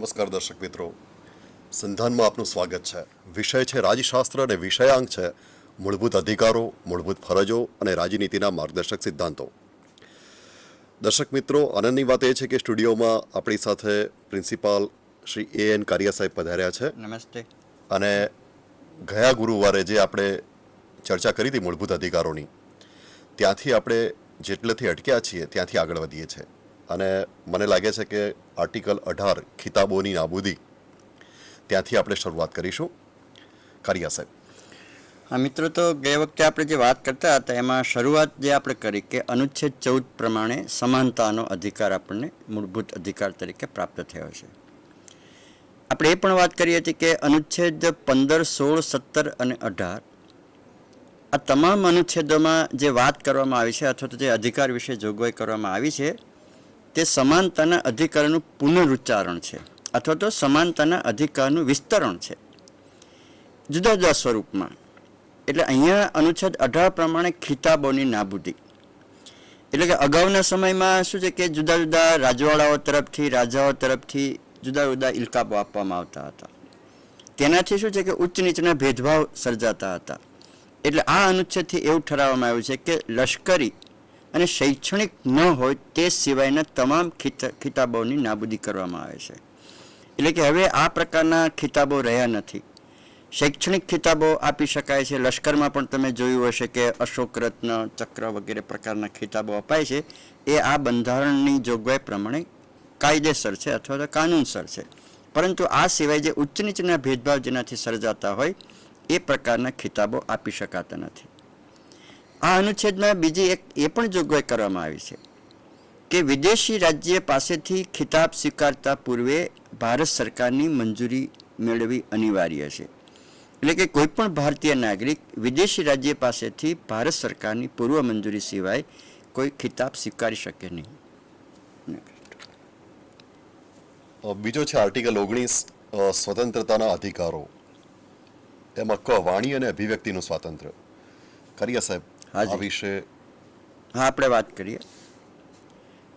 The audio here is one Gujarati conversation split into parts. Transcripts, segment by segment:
નમસ્કાર દર્શક મિત્રો, સંધાનમાં આપનું સ્વાગત છે. વિષય છે રાજશાસ્ત્ર અને વિષયાંક છે મૂળભૂત અધિકારો, મૂળભૂત ફરજો અને રાજનીતિના માર્ગદર્શક સિદ્ધાંતો. દર્શક મિત્રો, આનંદની વાત એ છે કે સ્ટુડિયોમાં આપણી સાથે પ્રિન્સિપાલ શ્રી A.N. કારિયા સાહેબ પધાર્યા છે. નમસ્તે. અને ગયા ગુરુવારે જે આપણે ચર્ચા કરી હતી મૂળભૂત અધિકારોની, ત્યાંથી આપણે જેટલેથી અટક્યા છીએ ત્યાંથી આગળ વધીએ છીએ. અને મને લાગે છે કે આર્ટિકલ 18 ખિતાબોની નાબૂદી, ત્યાંથી આપણે શરૂઆત કરીશું. કારિયા સાહેબ. હા મિત્રો, તો ગયા વખતે આપણે જે વાત કરતા હતા એમાં શરૂઆત જે આપણે કરી કે અનુચ્છેદ 14 પ્રમાણે સમાનતાનો અધિકાર આપણને મૂળભૂત અધિકાર તરીકે પ્રાપ્ત થયો છે. આપણે એ પણ વાત કરી હતી કે અનુચ્છેદ 15, 16, 17 અને 18 આ તમામ અનુચ્છેદોમાં જે વાત કરવામાં આવી છે અથવા તો જે અધિકાર વિશે જોગવાઈ કરવામાં આવી છે તે સમાનતાના અધિકારનું પુનરુચ્ચારણ છે અથવા તો સમાનતાના અધિકારનું વિસ્તરણ છે જુદા જુદા સ્વરૂપમાં. એટલે અહીંયા અનુચ્છેદ 18 પ્રમાણે ખિતાબોની નાબૂદી, એટલે કે અગાઉના સમયમાં શું છે કે જુદા જુદા રાજવાડાઓ તરફથી, રાજાઓ તરફથી જુદા જુદા ઇલકાબો આપવામાં આવતા હતા. તેનાથી શું છે કે ઉચ્ચ નીચના ભેદભાવ સર્જાતા હતા. એટલે આ અનુચ્છેદથી એવું ઠરાવવામાં આવ્યું છે કે લશ્કરી અને શૈક્ષણિક ન હોય તે સિવાયના તમામ ખિતાબોની નાબૂદી કરવામાં આવે છે. એટલે કે હવે આ પ્રકારના ખિતાબો રહ્યા નથી. શૈક્ષણિક ખિતાબો આપી શકાય છે. લશ્કરમાં પણ તમે જોયું હશે કે અશોક રત્ન, ચક્ર વગેરે પ્રકારના ખિતાબો અપાય છે. એ આ બંધારણની જોગવાઈ પ્રમાણે કાયદેસર છે અથવા તો કાનૂનસર છે. પરંતુ આ સિવાય જે ઉચ્ચ નીચના ભેદભાવ જેનાથી સર્જાતા હોય એ પ્રકારના ખિતાબો આપી શકાતા નથી. આ અનુચ્છેદમાં બીજી એક એ પણ જોગવાઈ કરવામાં આવી છે કે વિદેશી રાજ્ય પાસેથી ખિતાબ સ્વીકારતા પૂર્વે ભારત સરકારની મંજૂરી મેળવવી અનિવાર્ય છે. એટલે કે કોઈ પણ ભારતીય નાગરિક વિદેશી રાજ્ય પાસેથી ભારત સરકારની પૂર્વ મંજૂરી સિવાય કોઈ ખિતાબ સ્વીકારી શકે નહીં. બીજો છે આર્ટિકલ 19 સ્વતંત્રતાના અધિકારો. એમાં વાણી અને અભિવ્યક્તિનું સ્વાતંત્ર્ય. કારિયા સાહેબ, આ વિશે આપણે વાત કરીએ.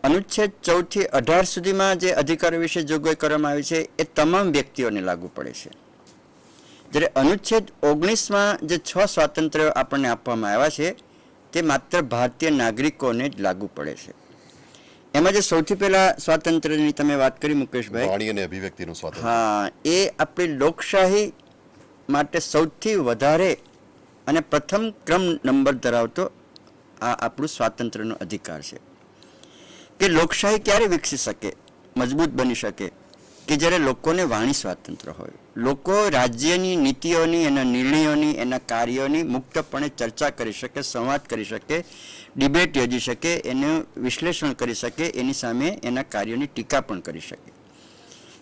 અનુચ્છેદ 14 થી 18 સુધીમાં જે અધિકારો વિશે જોગવાઈ કરવામાં આવી છે એ તમામ વ્યક્તિઓને લાગુ પડે છે. જ્યારે અનુચ્છેદ 19માં જે 6 સ્વાતંત્ર્યો આપણને આપવામાં આવ્યા છે તે માત્ર ભારતીય નાગરિકોને જ લાગુ પડે છે. એમાં જે સૌથી પહેલા સ્વાતંત્ર્યની તમે વાત કરી મુકેશભાઈ, વાણી અને અભિવ્યક્તિનું સ્વાતંત્ર્ય, હા, એ આપણી લોકશાહી માટે સૌથી વધારે અને પ્રથમ ક્રમ નંબર ધરાવતો આ આપણું સ્વાતંત્ર્યનો અધિકાર છે. કે લોકશાહી ક્યારે વિકસી શકે, મજબૂત બની શકે કે જ્યારે લોકોને વાણી સ્વાતંત્ર્ય હોય. લોકો રાજ્યની નીતિઓની, એના નિર્ણયોની, એના કાર્યોની મુક્તપણે ચર્ચા કરી શકે, સંવાદ કરી શકે, ડિબેટ યોજી શકે, એનું વિશ્લેષણ કરી શકે, એની સામે એના કાર્યોની ટીકા પણ કરી શકે.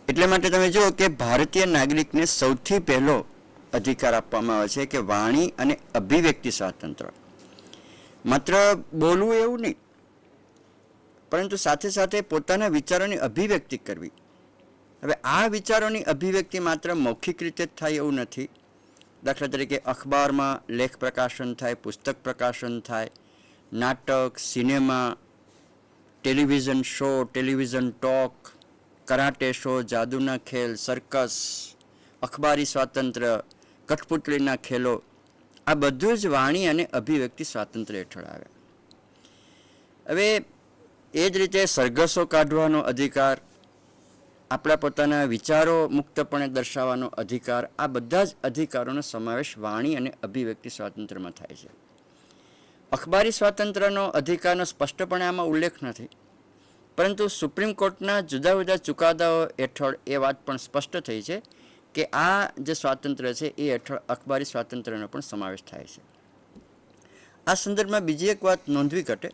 એટલે માટે તમે જુઓ કે ભારતીય નાગરિકને સૌથી પહેલો અધિકાર આપવામાં આવે છે કે વાણી અને અભિવ્યક્તિ સ્વાતંત્ર્ય. માત્ર બોલવું એવું નહીં, પરંતુ સાથે સાથે પોતાના વિચારોની અભિવ્યક્તિ કરવી. હવે આ વિચારોની અભિવ્યક્તિ માત્ર મૌખિક રીતે જ થાય એવું નથી. દાખલા તરીકે અખબારમાં લેખ પ્રકાશન થાય, પુસ્તક પ્રકાશન થાય, નાટક, cinema, television show, television talk, karate show, જાદુના ખેલ, સર્કસ, અખબારી સ્વાતંત્ર્ય, કઠપુતળીના ખેલો, આ બધું જ વાણી અને અભિવ્યક્તિ સ્વાતંત્ર્ય હેઠળ આવે. હવે એ જ રીતે સરઘસો કાઢવાનો અધિકાર, આપણા પોતાના વિચારો મુક્તપણે દર્શાવવાનો અધિકાર, આ બધા જ અધિકારોનો સમાવેશ વાણી અને અભિવ્યક્તિ સ્વાતંત્ર્યમાં થાય છે. અખબારી સ્વાતંત્ર્યનો અધિકારનો સ્પષ્ટપણે આમાં ઉલ્લેખ નથી, પરંતુ સુપ્રીમ કોર્ટના જુદા જુદા ચુકાદાઓ હેઠળ એ વાત પણ સ્પષ્ટ થઈ છે કે આ જે સ્વાતંત્ર્ય છે એ હેઠળ અખબારી સ્વાતંત્ર્યનો પણ સમાવેશ થાય છે. આ સંદર્ભમાં બીજી એક વાત નોંધવી ઘટે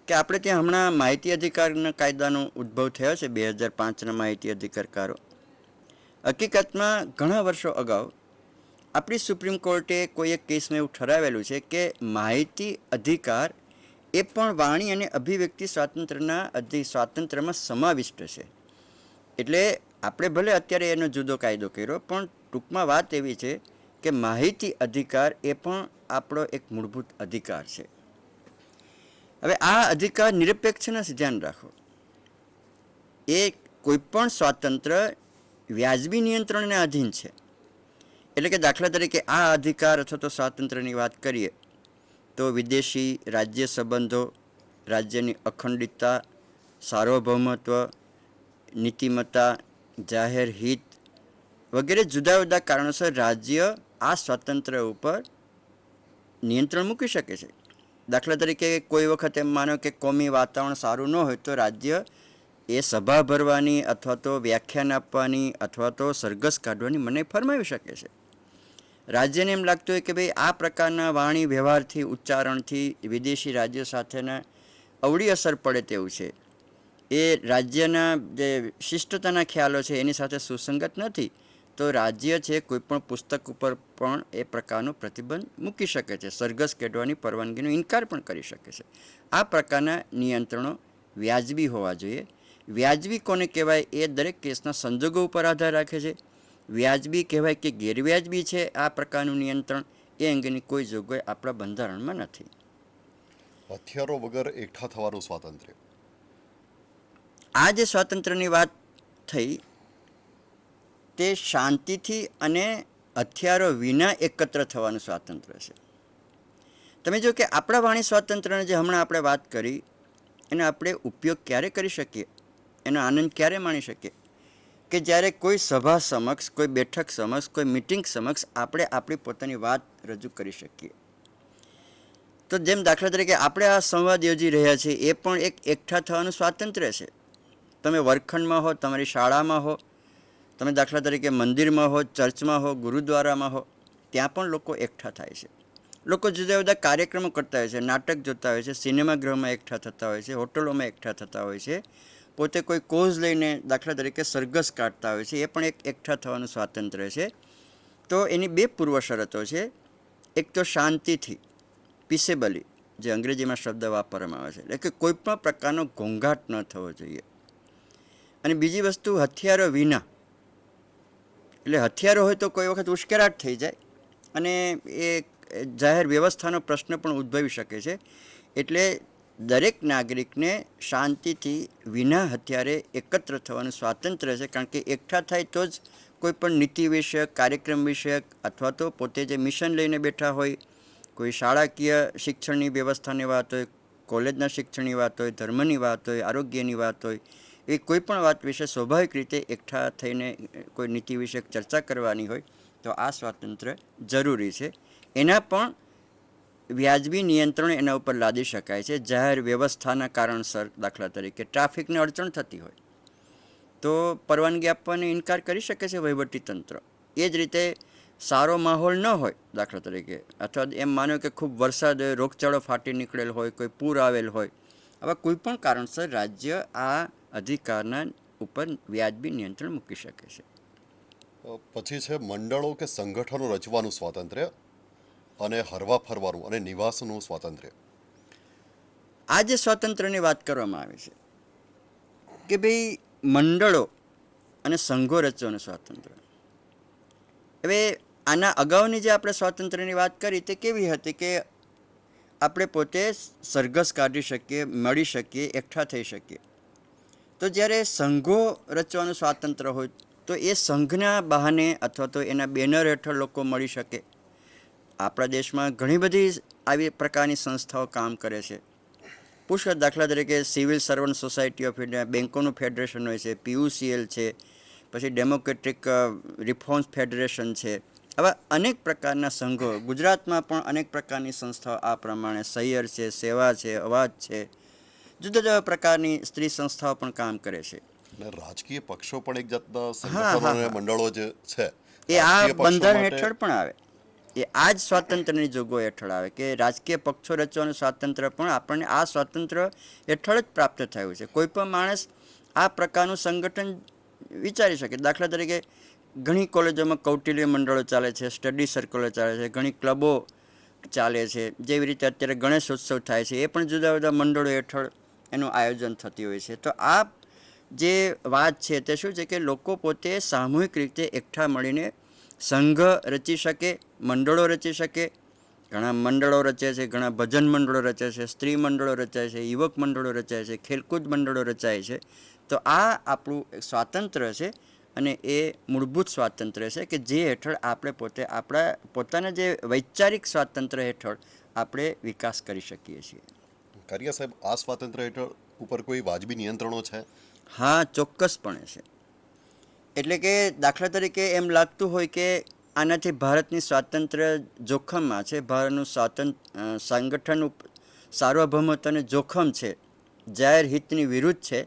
કે આપણે ત્યાં હમણાં માહિતી અધિકારના કાયદાનો ઉદ્ભવ થયો છે, 2005ના માહિતી અધિકારકારો. હકીકતમાં ઘણા વર્ષો અગાઉ આપણી સુપ્રીમ કોર્ટે કોઈ એક કેસમાં એવું ઠરાવેલું છે કે માહિતી અધિકાર એ પણ વાણી અને અભિવ્યક્તિ સ્વાતંત્ર્યમાં સમાવિષ્ટ છે. એટલે આપણે ભલે અત્યારે એનો જુદો કાયદો કર્યો, પણ ટૂંકમાં વાત એવી છે કે માહિતી અધિકાર એ પણ આપણો એક મૂળભૂત અધિકાર છે. હવે આ અધિકાર નિરપેક્ષ નથી, ધ્યાન રાખો. એ કોઈપણ સ્વાતંત્ર્ય વ્યાજબી નિયંત્રણને આધીન છે. એટલે કે દાખલા તરીકે આ અધિકાર અથવા તો સ્વાતંત્ર્યની વાત કરીએ તો વિદેશી રાજ્ય સંબંધો, રાજ્યની અખંડિતતા, સાર્વભૌમત્વ, નીતિમત્તા, જાહેર હિત વગેરે જુદા જુદા કારણોસર રાજ્ય આ સ્વાતંત્ર્ય ઉપર નિયંત્રણ મૂકી શકે છે. દાખલા તરીકે કોઈ વખત એમ માનો કે કોમી વાતાવરણ સારું ન હોય તો રાજ્ય એ સભા ભરવાની અથવા તો વ્યાખ્યાન આપવાની અથવા તો સરઘસ કાઢવાની મનાઈ ફરમાવી શકે છે. રાજ્યને એમ લાગતું હોય કે ભાઈ આ પ્રકારના વાણી વ્યવહારથી, ઉચ્ચારણથી વિદેશી રાજ્યો સાથેના અવળી અસર પડે તેવું છે, એ રાજ્યના જે શિષ્ટતાના ખ્યાલો છે એની સાથે સુસંગત નથી, તો રાજ્ય છે કોઈપણ પુસ્તક ઉપર પણ એ પ્રકારનો પ્રતિબંધ મૂકી શકે છે, સરઘસ કાઢવાની પરવાનગીનો ઇનકાર પણ કરી શકે છે. આ પ્રકારના નિયંત્રણો વ્યાજબી હોવા જોઈએ. વ્યાજબી કોને કહેવાય એ દરેક કેસના સંજોગો ઉપર આધાર રાખે છે. વ્યાજબી કહેવાય કે ગેરવ્યાજબી છે આ પ્રકારનું નિયંત્રણ, એ અંગેની કોઈ જોગવાઈ આપણા બંધારણમાં નથી. હથિયારો વગર એકઠા થવાનું સ્વાતંત્ર્ય. આ જે સ્વાતંત્ર્યની વાત થઈ તે શાંતિથી અને હથિયારો વિના એકત્ર થવાનું સ્વાતંત્ર્ય છે. તમે જો કે આપણા વાણી સ્વાતંત્ર્યને જે હમણાં આપણે વાત કરી એનો આપણે ઉપયોગ ક્યારે કરી શકીએ, એનો આનંદ ક્યારે માણી શકીએ કે જ્યારે કોઈ સભા સમક્ષ, કોઈ બેઠક સમક્ષ, કોઈ મિટિંગ સમક્ષ આપણે આપણી પોતાની વાત રજૂ કરી શકીએ. તો જેમ દાખલા તરીકે આપણે આ સંવાદ યોજી રહ્યા છીએ એ પણ એક એકઠા થવાનું સ્વાતંત્ર્ય છે. તમે વર્ગખંડમાં હો, તમારી શાળામાં હો, તમે દાખલા તરીકે મંદિરમાં હો, ચર્ચમાં હો, ગુરુદ્વારામાં હો, ત્યાં પણ લોકો એકઠા થાય છે. લોકો જુદા જુદા કાર્યક્રમો કરતા હોય છે, નાટક જોતા હોય છે, સિનેમાગૃહમાં એકઠા થતા હોય છે, હોટલોમાં એકઠા થતા હોય છે, પોતે કોઈ કોઝ લઈને દાખલા તરીકે સરઘસ કાઢતા હોય છે, એ પણ એક એકઠા થવાનું સ્વાતંત્ર્ય છે. તો એની બે પૂર્વ શરતો છે. એક તો શાંતિથી, પીસેબલી, જે અંગ્રેજીમાં શબ્દ વાપરવામાં આવે છે, એટલે કે કોઈ પણ પ્રકારનો ઘોંઘાટ ન થવો જોઈએ. અને બીજી વસ્તુ હથિયારો વિના, એટલે હથિયારો હોય તો કોઈ વખત ઉશ્કેરાટ થઈ જાય અને એ જાહેર વ્યવસ્થાનો પ્રશ્ન પણ ઉદ્ભવી શકે છે. એટલે દરેક નાગરિકને શાંતિથી વિના હથિયારે એકત્ર થવાનું સ્વાતંત્ર્ય છે, કારણ કે એકઠા થાય તો જ કોઈ પણ નીતિ વિષયક, કાર્યક્રમ વિષયક અથવા તો પોતે જે મિશન લઈને બેઠા હોય, કોઈ શાળાકીય શિક્ષણની વ્યવસ્થાની વાત હોય, કોલેજના શિક્ષણની વાત હોય, ધર્મની વાત હોય, આરોગ્યની વાત હોય, એ કોઈ પણ વાત વિશે સ્વાભાવિક રીતે એકઠા થઈને કોઈ નીતિ વિષયક ચર્ચા કરવાની હોય તો આ સ્વાતંત્ર્ય જરૂરી છે. એના પણ વ્યાજબી નિયંત્રણ એના ઉપર લાદી શકાય છે. જાહેર વ્યવસ્થાના કારણસર દાખલા તરીકે ટ્રાફિકને અડચણ થતી હોય તો પરવાનગી આપવાનો ઇનકાર કરી શકે છે વહીવટીતંત્ર. એ જ રીતે સારો માહોલ ન હોય દાખલા તરીકે, અથવા એમ માનો કે ખૂબ વરસાદ હોય, રોગચાળો ફાટી નીકળેલ હોય, કોઈ પૂર આવેલ હોય, આવા કોઈ પણ કારણસર રાજ્ય આ અધિકારના ઉપર વ્યાજબી નિયંત્રણ મૂકી શકે છે. પછી છે મંડળો કે સંગઠનો રચવાનું સ્વાતંત્ર્ય અને હરવા ફરવાનું અને નિવાસનું સ્વાતંત્ર્ય. આ જે સ્વાતંત્ર્યની વાત કરવામાં આવે છે કે ભાઈ મંડળો અને સંઘો રચવાનું સ્વાતંત્ર્ય. હવે આના અગાઉની જે આપણે સ્વાતંત્ર્યની વાત કરી તે કેવી હતી કે આપણે પોતે સરઘસ કાઢી શકીએ, મળી શકીએ, એકઠા થઈ શકીએ. તો જ્યારે સંઘો રચવાનું સ્વાતંત્ર્ય હોય તો એ સંઘના બહાને અથવા તો એના બેનર હેઠળ લોકો મળી શકે. આપણા દેશમાં ઘણી બધી આવી પ્રકારની સંસ્થાઓ કામ કરે છે. પુષ્કળ દાખલા તરીકે civil servant society of India, બેન્કોનું ફેડરેશન હોય છે, PUCL છે, પછી ડેમોક્રેટિક રિફોર્મ્સ ફેડરેશન છે. આવા અનેક પ્રકારના સંઘો, ગુજરાતમાં પણ અનેક પ્રકારની સંસ્થાઓ આ પ્રમાણે, સૈયર છે, સેવા છે, અવાજ છે, જુદા જુદા પ્રકારની સ્ત્રી સંસ્થાઓ પણ કામ કરે છે. અને રાજકીય પક્ષો પણ એક જાતના સંગઠનો અને મંડળો જે છે એ આ બંધારણ હેઠળ પણ આવે, એ આ જ સ્વાતંત્ર્યની જોગવાઈ હેઠળ આવે કે રાજકીય પક્ષો રચવાનું સ્વાતંત્ર્ય પણ આપણને આ સ્વાતંત્ર્ય હેઠળ જ પ્રાપ્ત થયું છે. કોઈ પણ માણસ આ પ્રકારનું સંગઠન વિચારી શકે. દાખલા તરીકે ઘણી કોલેજોમાં કૌટિલ્ય મંડળો ચાલે છે, સ્ટડી સર્કલો ચાલે છે, ઘણી ક્લબો ચાલે છે. જેવી રીતે અત્યારે ગણેશોત્સવ થાય છે, એ પણ જુદા જુદા મંડળો હેઠળ એનું આયોજન થતી હોય છે. તો આ જે વાત છે તે શું છે કે લોકો પોતે સામૂહિક રીતે એકઠા મળીને સંઘ રચી શકે, મંડળો રચી શકે ઘણા મંડળો રચાય છે, ઘણા ભજન મંડળો રચાય છે, સ્ત્રી મંડળો રચાય છે, યુવક મંડળો રચાય છે, ખેલકૂદ મંડળો રચાય છે. તો આ આપણું એક સ્વાતંત્ર્ય છે અને એ મૂળભૂત સ્વાતંત્ર્ય છે કે જે હેઠળ આપણે પોતે આપણા પોતાના જે વૈચારિક સ્વાતંત્ર્ય હેઠળ આપણે વિકાસ કરી શકીએ છીએ. કારિયા સાહેબ, આ સ્વાતંત્ર્ય હેઠળ ઉપર કોઈ વાજબી નિયંત્રણો છે? હા, ચોક્કસપણે છે. એટલે કે દાખલા તરીકે એમ લાગતું હોય કે આનાથી ભારતની સ્વાતંત્ર્ય જોખમમાં છે, ભારતનું સંગઠન સાર્વભૌમત્વને જોખમ છે, જાહેર હિતની વિરુદ્ધ છે,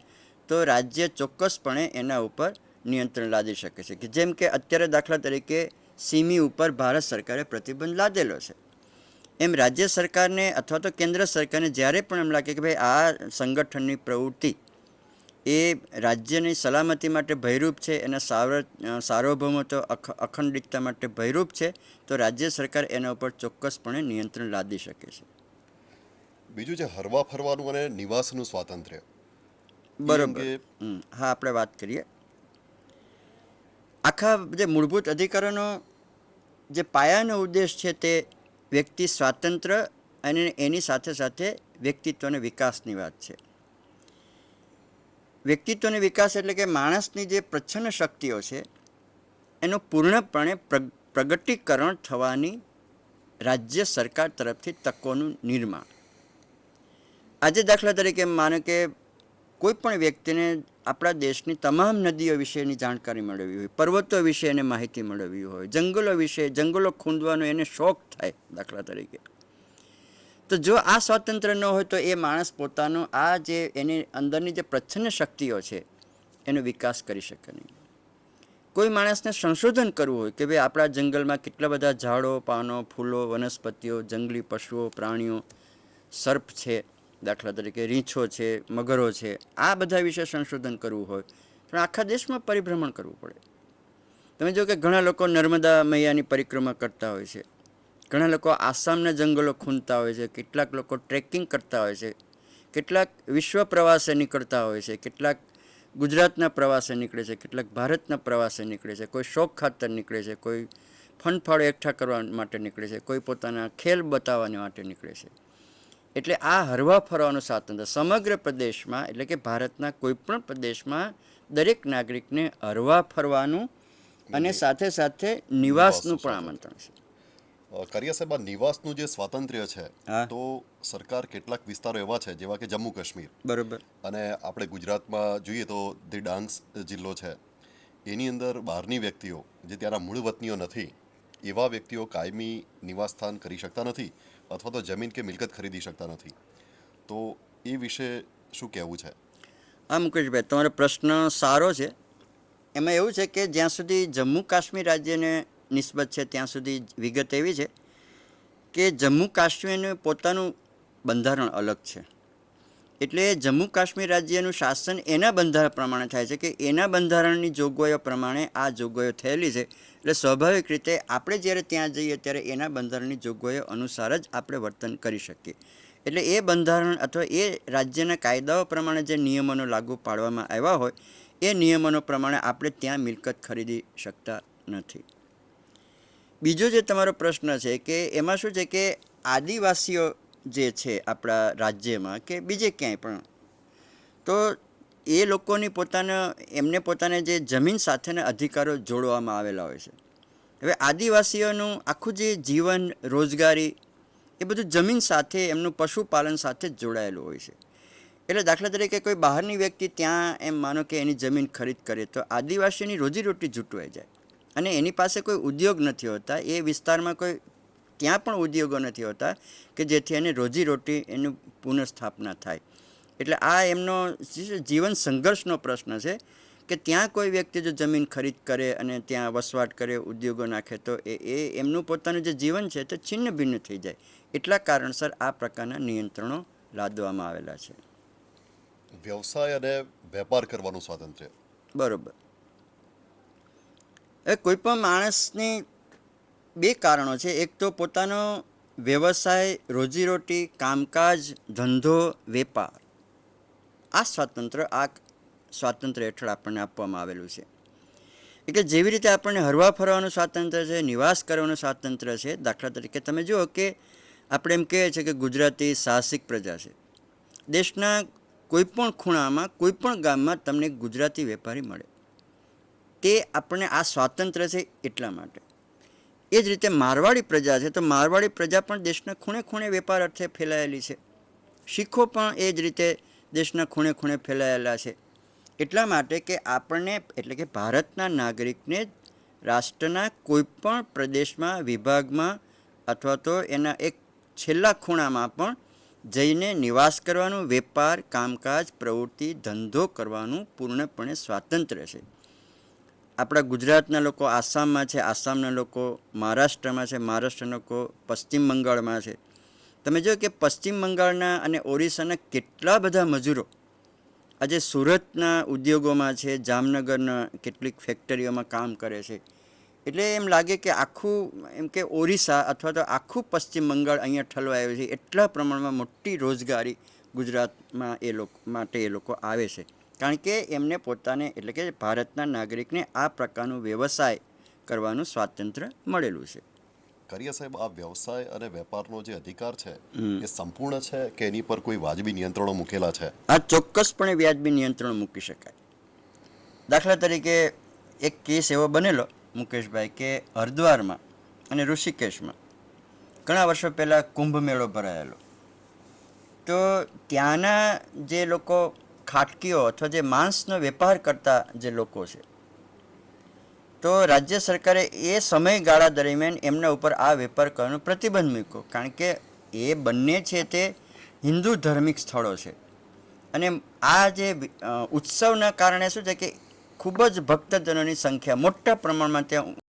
તો રાજ્ય ચોક્કસપણે એના ઉપર નિયંત્રણ લાદી શકે છે. કે જેમ કે અત્યારે દાખલા તરીકે સિમી ઉપર ભારત સરકારે પ્રતિબંધ લાદેલો છે, એમ રાજ્ય સરકારને અથવા તો કેન્દ્ર સરકારને જ્યારે પણ એમ લાગે કે ભાઈ આ સંગઠનની પ્રવૃત્તિ એ રાજ્યની સલામતી માટે ભયરૂપ છે, એના સાર્વભૌમત્વ અખંડિતતા માટે ભયરૂપ છે, તો રાજ્ય સરકાર એના ઉપર ચોક્કસપણે નિયંત્રણ લાદી શકે છે. બીજું છે હરવા ફરવાનું અને નિવાસનું સ્વાતંત્ર્ય. બરોબર. હા, આપણે વાત કરીએ. આખા જે મૂળભૂત અધિકારોનો જે પાયાનો ઉદ્દેશ છે તે વ્યક્તિ સ્વાતંત્ર્ય અને એની સાથે સાથે વ્યક્તિત્વને વિકાસની વાત છે. વ્યક્તિત્વનો વિકાસ એટલે કે માણસની જે પ્રચ્છન્ન શક્તિઓ છે એનું પૂર્ણપણે પ્રગટીકરણ થવાની રાજ્ય સરકાર તરફથી તકોનું નિર્માણ. આજે દાખલા તરીકે માનો કે કોઈ પણ વ્યક્તિને આપણા દેશની તમામ નદીઓ વિશેની જાણકારી મેળવવી હોય, પર્વતો વિશે એને માહિતી મેળવવી હોય, જંગલો વિશે, જંગલો ખૂંદવાનો એને શોખ થાય દાખલા તરીકે, તો જો આ સ્વાતંત્ર્ય ન હોય તો એ માણસ પોતાનો આ જે એની અંદરની જે પ્રચ્છન્ન શક્તિઓ છે એનો વિકાસ કરી શકે નહીં. કોઈ માણસને સંશોધન કરવું હોય કે ભાઈ આપણા જંગલમાં કેટલા બધા ઝાડો, પાનો, ફૂલો, વનસ્પતિઓ, જંગલી પશુઓ, પ્રાણીઓ, સર્પ છે, દાખલા તરીકે રીંછો છે, મગરો છે, આ બધા વિશે સંશોધન કરવું હોય તો આખા દેશમાં પરિભ્રમણ કરવું પડે. તમે જો કે ઘણા લોકો નર્મદા મૈયાની પરિક્રમા કરતા હોય છે, ઘણા લોકો આસામના જંગલો ખૂંદતા હોય છે, કેટલાક લોકો ટ્રેકિંગ કરતા હોય છે, કેટલાક વિશ્વ પ્રવાસે નીકળતા હોય છે, કેટલાક ગુજરાતના પ્રવાસે નીકળે છે, કેટલાક ભારતના પ્રવાસે નીકળે છે, કોઈ શોખ ખાતર નીકળે છે, કોઈ ફંડફાળો એકઠા કરવા માટે નીકળે છે, કોઈ પોતાના ખેલ બતાવવા માટે નીકળે છે. એટલે આ હરવા ફરવાનું સ્વાતંત્ર્ય સમગ્ર પ્રદેશમાં એટલે કે ભારતના કોઈ પણ પ્રદેશમાં દરેક નાગરિકને હરવા ફરવાનું અને સાથે સાથે નિવાસનું પણ આમંત્રણ છે. કારિયા સાહેબ, આ નિવાસનું જે સ્વાતંત્ર્ય છે, હા. તો સરકાર કેટલાક વિસ્તારો એવા છે જેવા કે જમ્મુ કાશ્મીર, બરોબર. અને આપણે ગુજરાતમાં જોઈએ તો ધી ડાંગ જિલ્લો છે, એની અંદર બહારની વ્યક્તિઓ જે ત્યાંના મૂળ વતનીઓ નથી એવા વ્યક્તિઓ કાયમી નિવાસસ્થાન કરી શકતા નથી અથવા તો જમીન કે મિલકત ખરીદી શકતા નથી. તો એ વિશે શું કહેવું છે? હા મુકેશભાઈ, તમારો પ્રશ્ન સારો છે. એમાં એવું છે કે જ્યાં સુધી જમ્મુ કાશ્મીર રાજ્યને નિસ્બત છે ત્યાં સુધી વિગત એવી છે કે જમ્મુ કાશ્મીરનું પોતાનું બંધારણ અલગ છે. એટલે જમ્મુ કાશ્મીર રાજ્યનું શાસન એના બંધારણ પ્રમાણે થાય છે કે એના બંધારણની જોગવાઈઓ પ્રમાણે આ જોગવાઈઓ થયેલી છે. એટલે સ્વાભાવિક રીતે આપણે જ્યારે ત્યાં જઈએ ત્યારે એના બંધારણની જોગવાઈઓ અનુસાર જ આપણે વર્તન કરી શકીએ. એટલે એ બંધારણ અથવા એ રાજ્યના કાયદાઓ પ્રમાણે જે નિયમનો લાગુ પાડવામાં આવ્યા હોય એ નિયમનો પ્રમાણે આપણે ત્યાં મિલકત ખરીદી શકતા નથી. બીજો જે તમારો પ્રશ્ન છે કે એમાં શું છે કે આદિવાસીઓ જે છે આપણા રાજ્યમાં કે બીજે ક્યાંય પણ, તો એ લોકોની એમને પોતાને જે જમીન સાથેના અધિકારો જોડવામાં આવેલા હોય છે. હવે આદિવાસીઓનું આખું જે જીવન, રોજગારી એ બધું જમીન સાથે, એમનું પશુપાલન સાથે જ જોડાયેલું હોય છે. એટલે દાખલા તરીકે કોઈ બહારની વ્યક્તિ ત્યાં એમ માનો કે એની જમીન ખરીદ કરે તો આદિવાસીની રોજીરોટી જૂટવાઈ જાય અને એની પાસે કોઈ ઉદ્યોગ નથી હોતા, એ વિસ્તારમાં કોઈ ત્યાં પણ ઉદ્યોગો નથી હોતા કે જેથી એને રોજીરોટી એનું પુનઃસ્થાપના થાય. એટલે આ એમનો જીવન સંઘર્ષનો પ્રશ્ન છે કે ત્યાં કોઈ વ્યક્તિ જો જમીન ખરીદ કરે અને ત્યાં વસવાટ કરે, ઉદ્યોગો નાખે તો એ એમનું પોતાનું જે જીવન છે તે છિન્ન ભિન્ન થઈ જાય. એટલા કારણસર આ પ્રકારના નિયંત્રણો લાદવામાં આવેલા છે. વ્યવસાય અને વેપાર કરવાનું સ્વાતંત્ર્ય. બરોબર. એ કોઈ પણ માણસની બે કારણો છે. એક તો પોતાનો વ્યવસાય, રોજીરોટી, કામકાજ, ધંધો, વેપાર, આ સ્વાતંત્ર્ય હેઠળ આપણને આપવામાં આવેલું છે. કે જેવી રીતે આપણને હરવા ફરવાનું સ્વાતંત્ર્ય છે, નિવાસ કરવાનું સ્વાતંત્ર્ય છે, દાખલા તરીકે તમે જુઓ કે આપણે એમ કહીએ છીએ કે ગુજરાતી સાહસિક પ્રજા છે. દેશના કોઈપણ ખૂણામાં કોઈપણ ગામમાં તમને ગુજરાતી વેપારી મળે. તે આપણને આ સ્વાતંત્ર્ય છે એટલા માટે. એ જ રીતે મારવાડી પ્રજા છે, તો મારવાડી પ્રજા પણ દેશના ખૂણે ખૂણે વેપાર અર્થે ફેલાયેલી છે. શીખો પણ એ જ રીતે દેશના ખૂણે ખૂણે ફેલાયેલા છે. એટલા માટે કે આપણને એટલે કે ભારતના નાગરિકને રાષ્ટ્રના કોઈપણ પ્રદેશમાં, વિભાગમાં અથવા તો એના એક છેલ્લા ખૂણામાં પણ જઈને નિવાસ કરવાનું, વેપાર, કામકાજ, પ્રવૃત્તિ, ધંધો કરવાનું પૂર્ણપણે સ્વાતંત્ર્ય છે. આપણા ગુજરાતના લોકો આસામમાં છે, આસામના લોકો મહારાષ્ટ્રમાં છે, મહારાષ્ટ્રના લોકો પશ્ચિમ બંગાળમાં છે. તમે જો કે પશ્ચિમ બંગાળના અને ઓરિસ્સાના કેટલા બધા મજૂરો આજે સુરતના ઉદ્યોગોમાં છે, જામનગરના કેટલીક ફેક્ટરીઓમાં કામ કરે છે. એટલે એમ લાગે કે આખું એમ કે ઓરિસ્સા અથવા તો આખું પશ્ચિમ બંગાળ અહીંયા ઠલવાયું છે. એટલા પ્રમાણમાં મોટી રોજગારી ગુજરાતમાં માટે એ લોકો આવે છે. કારણ કે એમને પોતાને એટલે કે ભારતના નાગરિકને આ પ્રકારનું વ્યવસાય કરવાનું સ્વાતંત્ર્ય મળેલું છે. કરીએ સાહેબ, આ વ્યવસાય અને વેપારનો જે અધિકાર છે એ સંપૂર્ણ છે કે એની પર કોઈ વાજબી નિયંત્રણો મૂકેલા છે? આ ચોક્કસપણે વ્યાજબી નિયંત્રણ મૂકી શકાય. દાખલા તરીકે એક કેસ એવો બનેલો મુકેશભાઈ કે હરિદ્વારમાં અને ઋષિકેશમાં ઘણા વર્ષો પહેલાં કુંભ મેળો ભરાયેલો. તો ત્યાંના જે લોકો ખાટકીઓ અથવા જે માંસનો વેપાર કરતા જે લોકો છે, તો રાજ્ય સરકારે એ સમયગાળા દરમિયાન એમના ઉપર આ વેપાર કરવાનો પ્રતિબંધ મૂક્યો. કારણ કે એ બંને છે તે હિન્દુ ધાર્મિક સ્થળો છે અને આ જે ઉત્સવના કારણે શું છે કે ખૂબ જ ભક્તજનોની સંખ્યા મોટા પ્રમાણમાં ત્યાં